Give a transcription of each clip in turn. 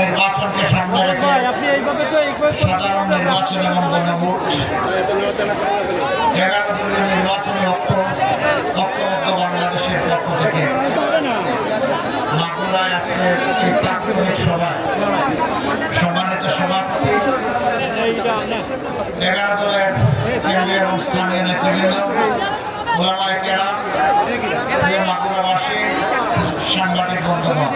নির্বাচনকে সামনে রেখে সাধারণ নির্বাচন এবং গণভোট 11 দলীয় নির্বাচনী ঐক্যবদ্ধ বাংলাদেশের পক্ষ থেকে মাগুরায় আজকে এই তাৎক্ষণিক সভায় সম্মানিত সভাপতি 11 দলের কেন্দ্রীয় এবং স্থানীয় নেতৃবৃন্দ, ওলামায়ে কেরাম, মাগুরাবাসী, সাংবাদিক বন্ধুগণ,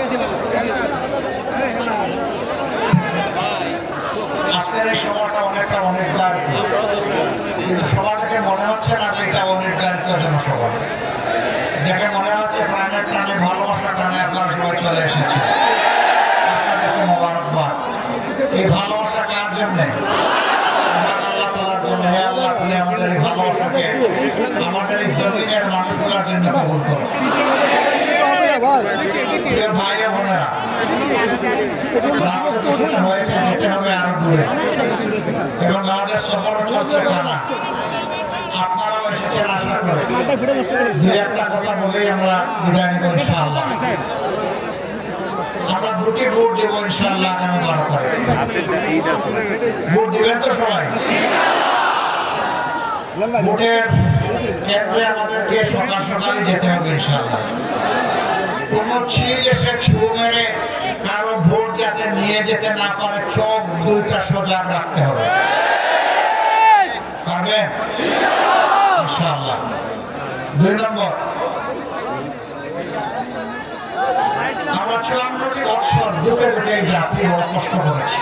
আজকের এই সভাটা অনেকটা অনির্ধারিত, কিন্তু সভা থেকে মনে হচ্ছে না যে এটা অনির্ধারিত জনসভা। দেখে মনে হচ্ছে প্রাণের টানে ভালোবাসার টানে আপনারা সবাই চলে এসেছে। আপনাদেরকে মোবারকবাদ। এই ভালোবাসা কার জন্যে? আল্লাহ তাআলার জন্য। হে আল্লাহ, তুমি আমাদের এই ভালোবাসাকে আমাদের এই জমিনের মানুষগুলোর জন্য কবুল করো। ভাই বোনেরা, হয়েছে যেতে হবে আরো দূরে এবং আমাদের সফর চলছে টানা। আপনারাও এসেছেন আশা করে দু একটা কথা বলেই আমরা বিদায় নিব ইনশাআল্লাহ। আমরা দুটি ভোট দেবো ইনশাআল্লাহ আগামী 12 তারিখ। ভোট দিবেন তো সবাই? ভোটের কেন্দ্রে আমাদেরকে সকাল সকালে যেতে হবে ইনশাআল্লাহ। কোন ছিল এসে ছুঁ মেরে কারো ভোট যাতে নিয়ে যেতে না পারে, চোখ দুইটা সজাগ রাখতে হবে। পারবেন ইনশাআল্লাহ। 2 নম্বর, আমরা 54টি বছর দুঃখে দুঃখে জাতি বড় কষ্ট করেছি।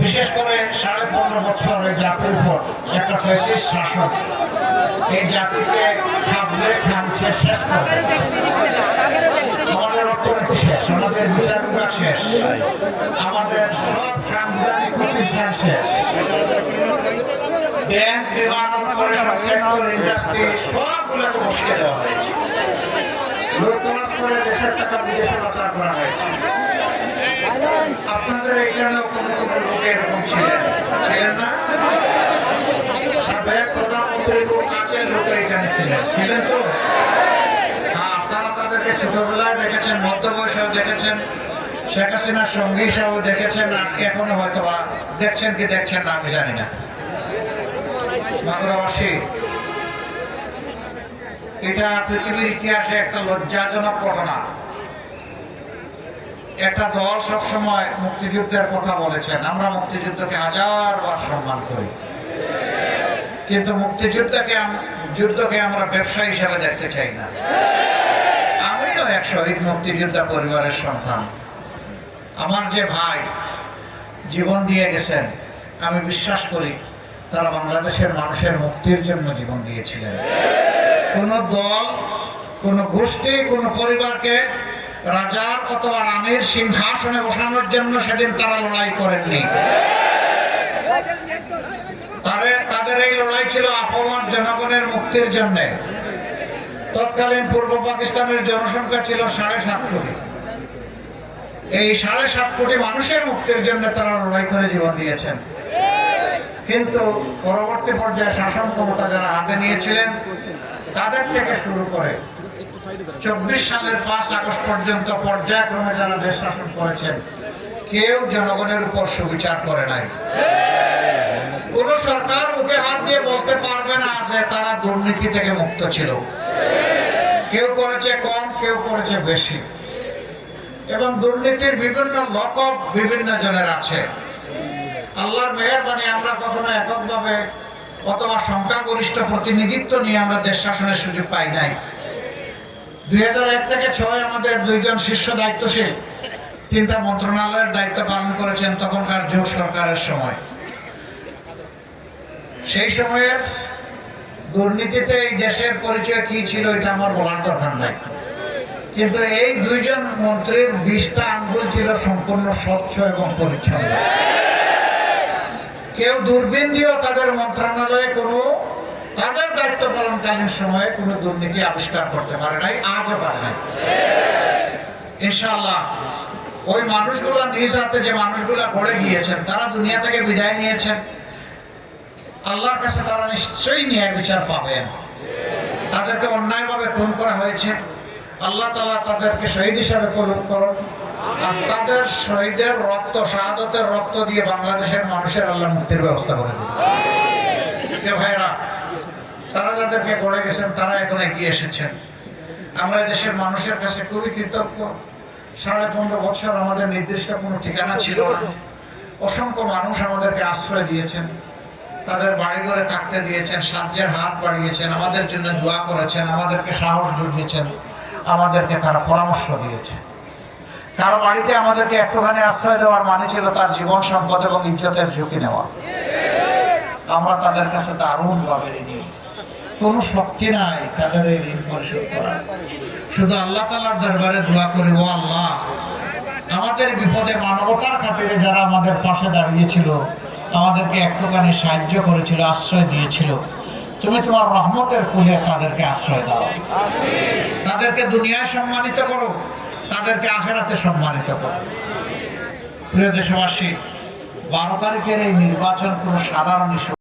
বিশেষ করে 15.5 বছর এই জাতির উপর একটা ফ্যাসিস্ট শাসন এই জাতিকে খাবলে খামছে শেষ করে। আমাদের অর্থনীতি শেষ, আমাদের বিচার বিভাগ শেষ, আমাদের সব সাংবিধানিক প্রতিষ্ঠান শেষ, ব্যাংক, বিমান, সেক্টর, ইন্ডাস্ট্রি সবগুলোকে বসিয়ে দেওয়া হয়েছে। লুটতরাজ করে দেশের টাকা বিদেশে পাচার করা হয়েছে। আপনাদের এখানেও কোনো কোনো লোক এরকম ছিলেন। ছিলেন, ছিলেন তো? আপনারা তাদেরকে ছোটবেলায় দেখেছেন, মধ্য বয়সেও দেখেছেন, শেখ হাসিনার সঙ্গী হিসাবেও দেখেছেন, আর এখনো হয়তো বা দেখছেন কি দেখছেন না আমি জানি না। মাগুরাবাসী, এটা পৃথিবীর ইতিহাসে একটা লজ্জাজনক ঘটনা। একটা দল সবসময় মুক্তিযুদ্ধের কথা বলেছেন, আমরা মুক্তিযুদ্ধকে হাজারবার সম্মান করি, কিন্তু যুদ্ধকে আমরা ব্যবসা হিসাবে দেখতে চাই না। আমিও এক শহীদ মুক্তিযোদ্ধা পরিবারের সন্তান। আমার যে ভাই জীবন দিয়ে গেছেন, আমি বিশ্বাস করি তারা বাংলাদেশের মানুষের মুক্তির জন্য জীবন দিয়েছিলেন। কোন দল, কোন গোষ্ঠী, কোন পরিবারকে রাজার অথবা রানীর সিংহাসনে বসানোর জন্য সেদিন তারা লড়াই করেননি। তাদের এই লড়াই ছিল আপামর জনগণের মুক্তির জন্য। তৎকালীন পূর্ব পাকিস্তানের জনসংখ্যা ছিল 7.5 কোটি। এই 7.5 কোটি মানুষের মুক্তির জন্য তারা লড়াই করে জীবন দিয়েছেন। কিন্তু পরবর্তী পর্যায়ে শাসন ক্ষমতা যারা হাতে নিয়েছিলেন, তাদের থেকে শুরু করে 24 সালের 5 আগস্ট পর্যন্ত পর্যায়ক্রমে যারা দেশ শাসন করেছেন, কেউ জনগণের উপর সুবিচার করে নাই। কোন সরকার মুখে হাত দিয়ে বলতে পারবে না যে তারা দুর্নীতি থেকে মুক্ত ছিল। কেউ করেছে কম, কেউ করেছে বেশি, এবং দুর্নীতির বিভিন্ন লকব বিভিন্ন জনের আছে। আল্লাহর মেহেরবানি আমরা কখনো এককভাবে অথবা সংখ্যাগরিষ্ঠ প্রতিনিধিত্ব নিয়ে আমরা দেশ শাসনের সুযোগ পাই নাই। 2001 থেকে 6 আমাদের 2 জন শীর্ষ দায়িত্বশীল 3টা মন্ত্রণালয়ের দায়িত্ব পালন করেছেন তখনকার জোট সরকারের সময়। সেই সময়ের দুর্নীতিতে এই দেশের পরিচয় কি ছিল এটা আমার বলার দরকার নাই, কিন্তু এই 2 জন মন্ত্রীর 20টা আঙ্গুল ছিল সম্পূর্ণ স্বচ্ছ এবং পরিচ্ছন্ন। কেউ দূরবীন দিয়েও তাদের মন্ত্রণালয়ে তাদের দায়িত্ব পালনকালীন সময়ে কোনো দুর্নীতি আবিষ্কার করতে পারে নাই, আজও পারে নাই। ইনশাআল্লাহ ওই মানুষগুলো নিজ হাতে যে মানুষগুলো গড়ে গিয়েছেন, তারা দুনিয়া থেকে বিদায় নিয়েছেন। আল্লাহর কাছে তারা নিশ্চয়ই ন্যায় বিচার পাবেন। তাদেরকে অন্যায়ভাবে খুন করা হয়েছে, আল্লাহ তাআলা তাদেরকে শহীদ হিসাবে কবুল করুন, আর তাদের শহীদের রক্ত, শাহাদতের রক্ত দিয়ে বাংলাদেশের মানুষের আল্লাহ মুক্তির ব্যবস্থা করে দিন। ভাইরা, তারা যাদেরকে গড়ে গেছেন তারা এখন এগিয়ে এসেছেন। আমরা দেশের মানুষের কাছে খুবই কৃতজ্ঞ। 15.5 বছর আমাদের নির্দিষ্ট কোনো ঠিকানা ছিল না। অসংখ্য মানুষ আমাদেরকে আশ্রয় দিয়েছেন, তাদের বাড়ি ঘরে থাকতে দিয়েছেন, সাহায্যের হাত বাড়িয়েছেন, আমাদের জন্য দোয়া করেছেন, আমাদেরকে সাহস জুগিয়েছেন, আমাদেরকে তারা পরামর্শ দিয়েছে। কারো বাড়িতে আমাদেরকে একটুখানি আশ্রয় দেওয়ার মানে ছিল তার জীবন সম্পদ এবং ইজ্জতের ঝুঁকি নেওয়া। আমরা তাদের কাছে দারুণভাবে ঋণী। কোনো শক্তি নাই তাদের এই ঋণ পরিশোধ করার। শুধু আল্লাহ তাআলার দরবারে দোয়া করি, ও আল্লাহ, আমাদের বিপদে মানবতার খাতিরে যারা আমাদের পাশে দাঁড়িয়েছিল, আমাদেরকে একটুখানি সাহায্য করেছিল, আশ্রয় দিয়েছিল, তুমি তোমার রহমতের কুলে তাদেরকে আশ্রয় দাও। তাদেরকে দুনিয়ায় সম্মানিত করো, তাদেরকে আখিরাতে সম্মানিত করো। প্রিয় দেশবাসী, 12 তারিখের এই নির্বাচন কোনো সাধারণ ইস্যু